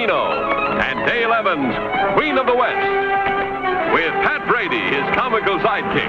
Reno, and Dale Evans, Queen of the West, with Pat Brady, his comical sidekick,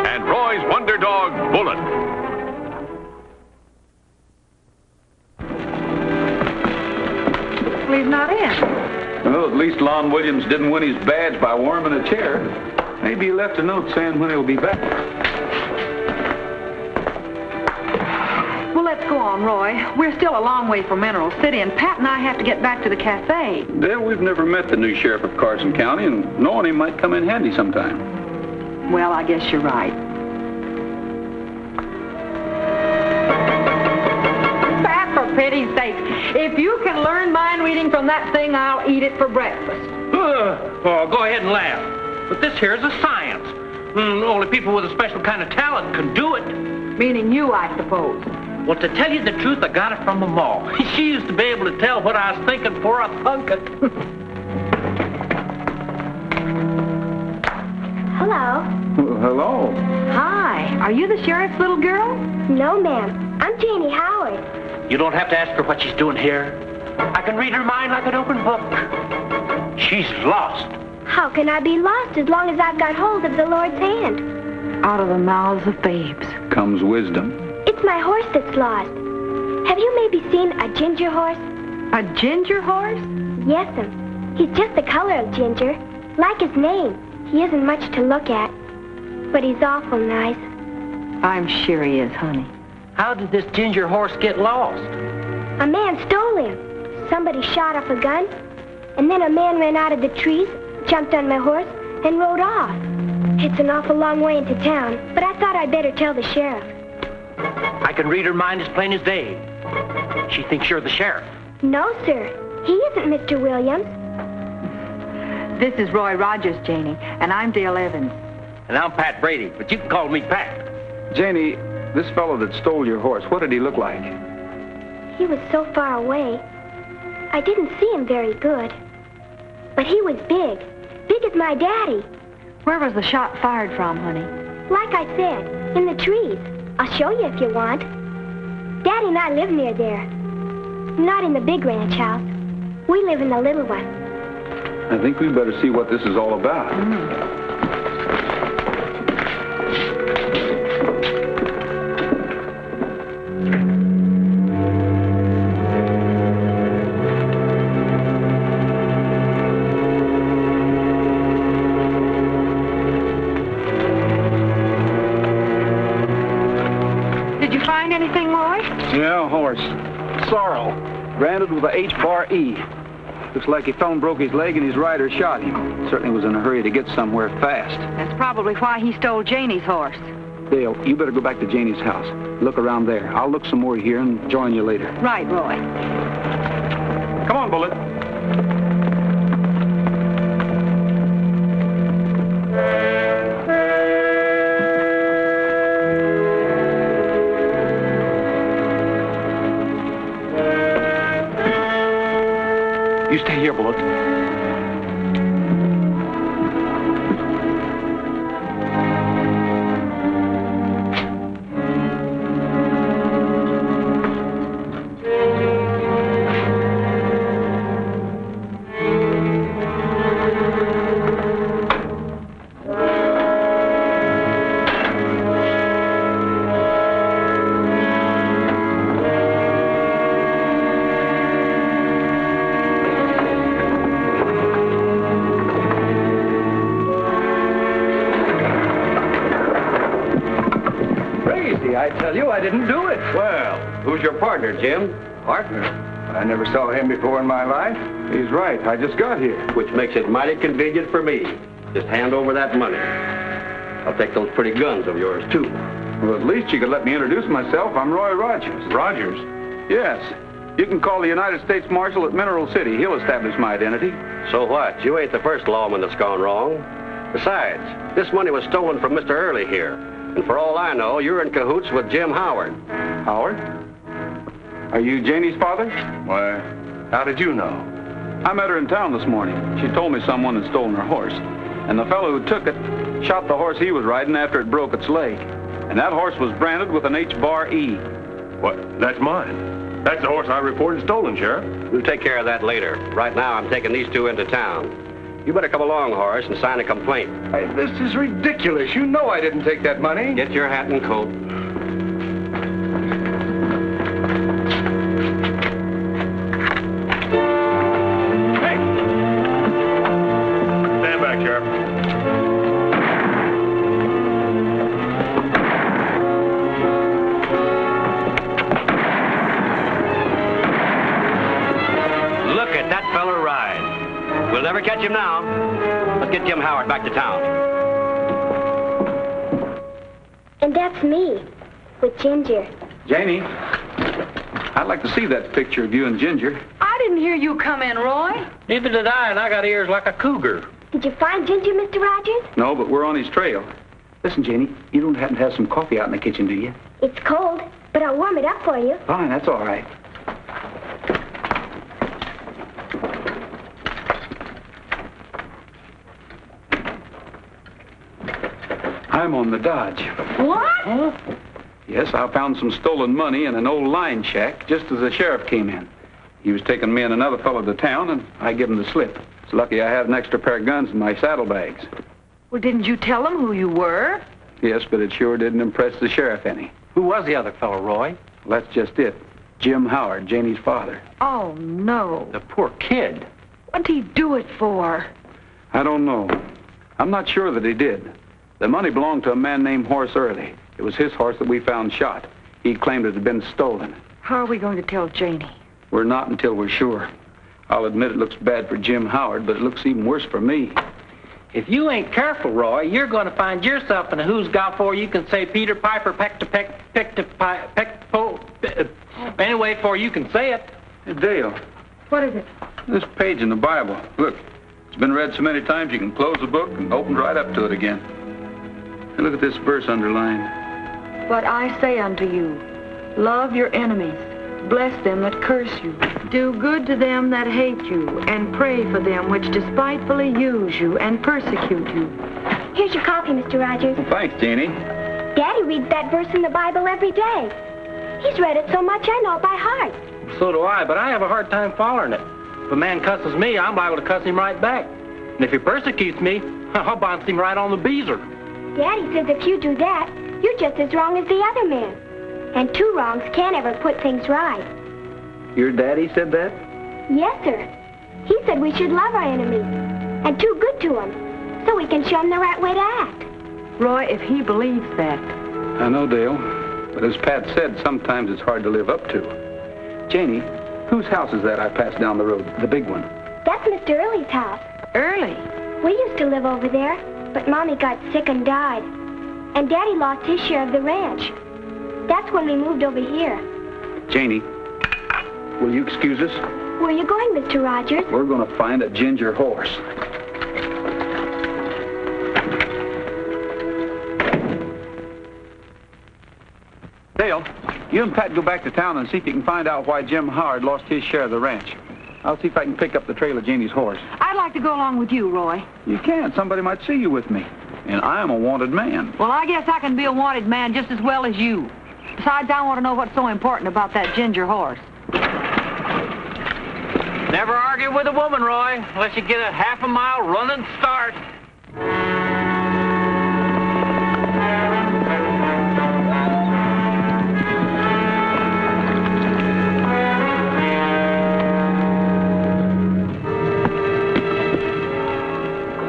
and Roy's wonder dog, Bullet. Well, he's not in. Well, at least Lon Williams didn't win his badge by warming a chair. Maybe he left a note saying when he'll be back. Well, let's go on, Roy. We're still a long way from Mineral City, and Pat and I have to get back to the cafe. Dale, we've never met the new sheriff of Carson County, and knowing him might come in handy sometime. Well, I guess you're right. Pat, for pity's sake, if you can learn mind reading from that thing, I'll eat it for breakfast. Oh, go ahead and laugh. But this here is a science. Only people with a special kind of talent can do it. Meaning you, I suppose. Well, to tell you the truth, I got it from my ma. She used to be able to tell what I was thinking before I thunk it. Hello. Well, hello. Hi. Are you the sheriff's little girl? No, ma'am. I'm Janie Howard. You don't have to ask her what she's doing here. I can read her mind like an open book. She's lost. How can I be lost as long as I've got hold of the Lord's hand? Out of the mouths of babes Comes wisdom. It's my horse that's lost. Have you maybe seen a ginger horse? A ginger horse? Yes'm. He's just the color of ginger. Like his name. He isn't much to look at. But he's awful nice. I'm sure he is, honey. How did this ginger horse get lost? A man stole him. Somebody shot off a gun. And then a man ran out of the trees, jumped on my horse, and rode off. It's an awful long way into town, but I thought I'd better tell the sheriff. I can read her mind as plain as day. She thinks you're the sheriff. No, sir. He isn't Mr. Williams. This is Roy Rogers, Janie, and I'm Dale Evans. And I'm Pat Brady, but you can call me Pat. Janie, this fellow that stole your horse, what did he look like? He was so far away. I didn't see him very good. But he was big. Big as my daddy. Where was the shot fired from, honey? Like I said, in the trees. I'll show you if you want. Daddy and I live near there. Not in the big ranch house. We live in the little one. I think we better see what this is all about. Did you find anything, Roy? Yeah, a horse. Sorrel. Branded with a H-bar-E. Looks like he fell and broke his leg and his rider shot him. Certainly was in a hurry to get somewhere fast. That's probably why he stole Janie's horse. Dale, you better go back to Janie's house. Look around there. I'll look some more here and join you later. Right, Roy. Come on, Bullet. You stay here, Bullet. I tell you, I didn't do it. Well, who's your partner, Jim? Partner? I never saw him before in my life. He's right. I just got here. Which makes it mighty convenient for me. Just hand over that money. I'll take those pretty guns of yours, too. Well, at least you could let me introduce myself. I'm Roy Rogers. Rogers? Yes. You can call the United States Marshal at Mineral City. He'll establish my identity. So what? You ain't the first lawman that's gone wrong. Besides, this money was stolen from Mr. Early here. And for all I know, you're in cahoots with Jim Howard. Howard? Are you Janie's father? Why, how did you know? I met her in town this morning. She told me someone had stolen her horse. And the fellow who took it shot the horse he was riding after it broke its leg. And that horse was branded with an H-bar-E. What? That's mine. That's the horse I reported stolen, Sheriff. We'll take care of that later. Right now, I'm taking these two into town. You better come along, Horace, and sign a complaint. Hey, this is ridiculous. You know I didn't take that money. Get your hat and coat. Hey! Stand back, Sheriff. Look at that fella ride. We'll never catch him now. Let's get Jim Howard back to town. And that's me, with Ginger. Janie, I'd like to see that picture of you and Ginger. I didn't hear you come in, Roy. Neither did I, and I got ears like a cougar. Did you find Ginger, Mr. Rogers? No, but we're on his trail. Listen, Janie, you don't happen to have some coffee out in the kitchen, do you? It's cold, but I'll warm it up for you. Fine, that's all right. I'm on the dodge. What? Huh? Yes, I found some stolen money in an old line shack just as the sheriff came in. He was taking me and another fellow to town, and I gave him the slip. It's lucky I had an extra pair of guns in my saddlebags. Well, didn't you tell them who you were? Yes, but it sure didn't impress the sheriff any. Who was the other fellow, Roy? Well, that's just it. Jim Howard, Janie's father. Oh, no. The poor kid. What did he do it for? I don't know. I'm not sure that he did. The money belonged to a man named Horace Early. It was his horse that we found shot. He claimed it had been stolen. How are we going to tell Janie? We're not until we're sure. I'll admit it looks bad for Jim Howard, but it looks even worse for me. If you ain't careful, Roy, you're going to find yourself in a who's got for you can say Peter Piper, peck to peck, peck to peck, po. Anyway, before you can say it. Hey, Dale, What is it? this page in the Bible, look, it's been read so many times you can close the book and open right up to it again. And look at this verse underlined. But I say unto you, love your enemies, bless them that curse you, do good to them that hate you, and pray for them which despitefully use you and persecute you. Here's your coffee, Mr. Rogers. Well, thanks, Janie. Daddy reads that verse in the Bible every day. He's read it so much I know it by heart. So do I, but I have a hard time following it. If a man cusses me, I'm liable to cuss him right back. And if he persecutes me, I'll bounce him right on the beezer. Daddy says if you do that, you're just as wrong as the other man. And two wrongs can't ever put things right. Your daddy said that? Yes, sir. He said we should love our enemies and do good to them so we can show them the right way to act. Roy, if he believes that. I know, Dale. But as Pat said, sometimes it's hard to live up to. Janie, whose house is that I passed down the road? The big one. That's Mr. Early's house. Early. We used to live over there, but Mommy got sick and died. And Daddy lost his share of the ranch. That's when we moved over here. Janie, will you excuse us? Where are you going, Mr. Rogers? We're going to find a ginger horse. Dale, you and Pat go back to town and see if you can find out why Jim Howard lost his share of the ranch. I'll see if I can pick up the trail of Janie's horse. I'd like to go along with you, Roy. You can't. Somebody might see you with me. And I'm a wanted man. Well, I guess I can be a wanted man just as well as you. Besides, I want to know what's so important about that ginger horse. Never argue with a woman, Roy, unless you get a half a mile running start.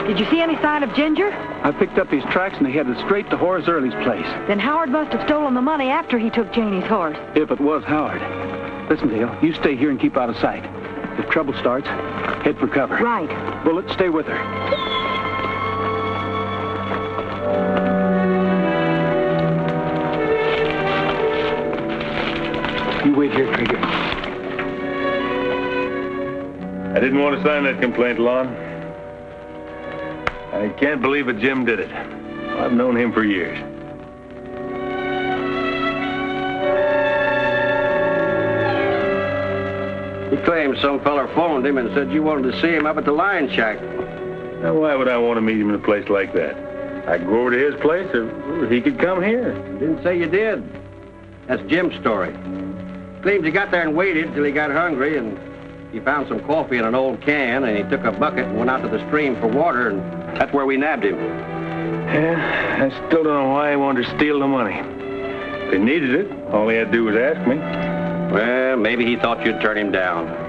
Did you see any sign of Ginger? I picked up his tracks and they headed straight to Horace Early's place. Then Howard must have stolen the money after he took Janie's horse. If it was Howard. Listen, Dale, you stay here and keep out of sight. If trouble starts, head for cover. Right. Bullet, stay with her. You wait here, Trigger. I didn't want to sign that complaint, Lon. I can't believe it Jim did it. I've known him for years. He claims some feller phoned him and said you wanted to see him up at the lion shack. Now, why would I want to meet him in a place like that? I could go over to his place, or he could come here. Didn't say you did. That's Jim's story. Claims he got there and waited till he got hungry, and he found some coffee in an old can, and he took a bucket and went out to the stream for water, and that's where we nabbed him. Yeah, I still don't know why he wanted to steal the money. If he needed it, all he had to do was ask me. Well, maybe he thought you'd turn him down.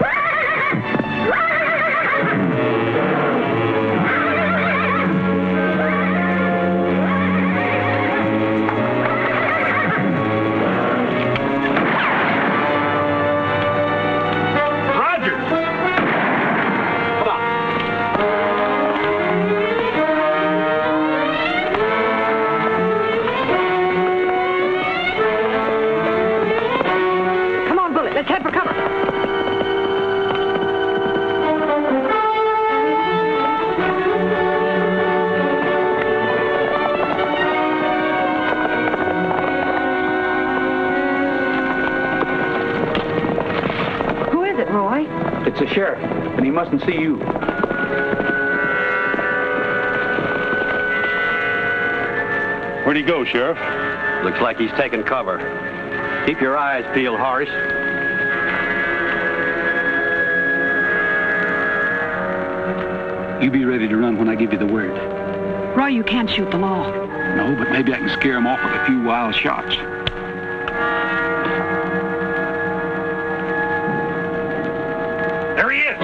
Let's head for cover. Who is it, Roy? It's the sheriff, and he mustn't see you. Where'd he go, Sheriff? Looks like he's taking cover. Keep your eyes peeled, Horace. You be ready to run when I give you the word. Roy, you can't shoot the law. No, but maybe I can scare him off with a few wild shots. There he is!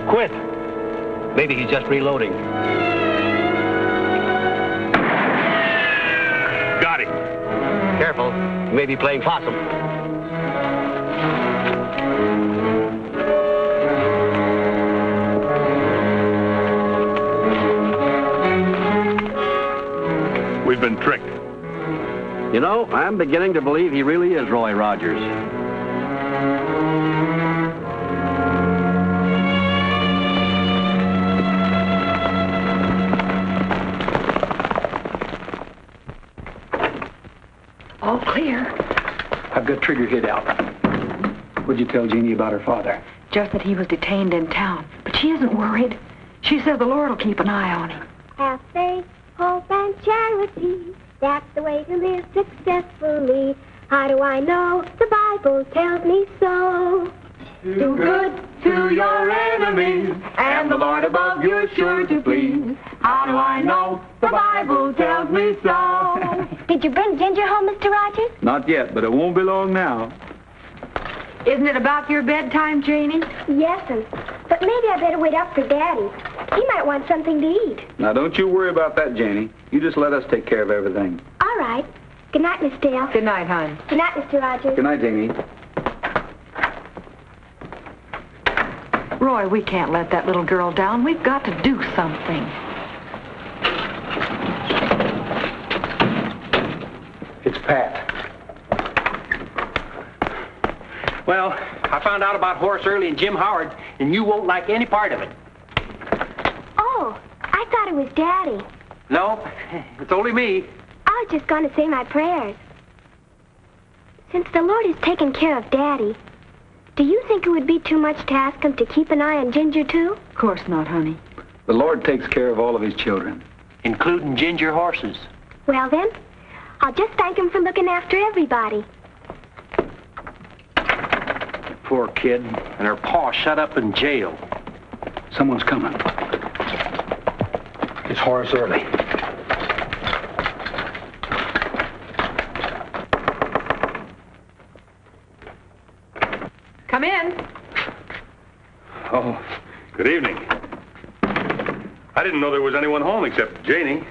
Quit. Maybe he's just reloading. Got him. Careful. He may be playing possum. We've been tricked. You know, I'm beginning to believe he really is Roy Rogers. All clear. I've got Trigger hid out. What'd you tell Jeannie about her father? Just that he was detained in town. But she isn't worried. She says the Lord will keep an eye on him. Have faith, hope, and charity. That's the way to live successfully. How do I know? The Bible tells me so. Do good to your enemies, and the Lord above you're sure to please. How do I know? The Bible tells me so. Did you bring Ginger home, Mr. Rogers? Not yet, but it won't be long now. Isn't it about your bedtime, Janie? Yes'm. But maybe I better wait up for Daddy. He might want something to eat. Now, don't you worry about that, Janie. You just let us take care of everything. All right. Good night, Miss Dale. Good night, hon. Good night, Mr. Rogers. Good night, Janie. Roy, we can't let that little girl down. We've got to do something. It's Pat. Well, I found out about Horace Early and Jim Howard, and you won't like any part of it. Oh, I thought it was Daddy. No, it's only me. I was just going to say my prayers. Since the Lord has taken care of Daddy, do you think it would be too much to ask him to keep an eye on Ginger, too? Of course not, honey. The Lord takes care of all of his children. Including Ginger horses. Well, then, I'll just thank him for looking after everybody. Poor kid, and her pa shut up in jail. Someone's coming. It's Horace Early. Come in. Oh, good evening. I didn't know there was anyone home except Janie.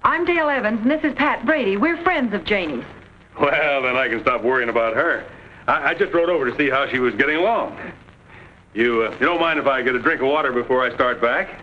I'm Dale Evans, and this is Pat Brady. We're friends of Janie's. Well, then I can stop worrying about her. I just rode over to see how she was getting along. You don't mind if I get a drink of water before I start back?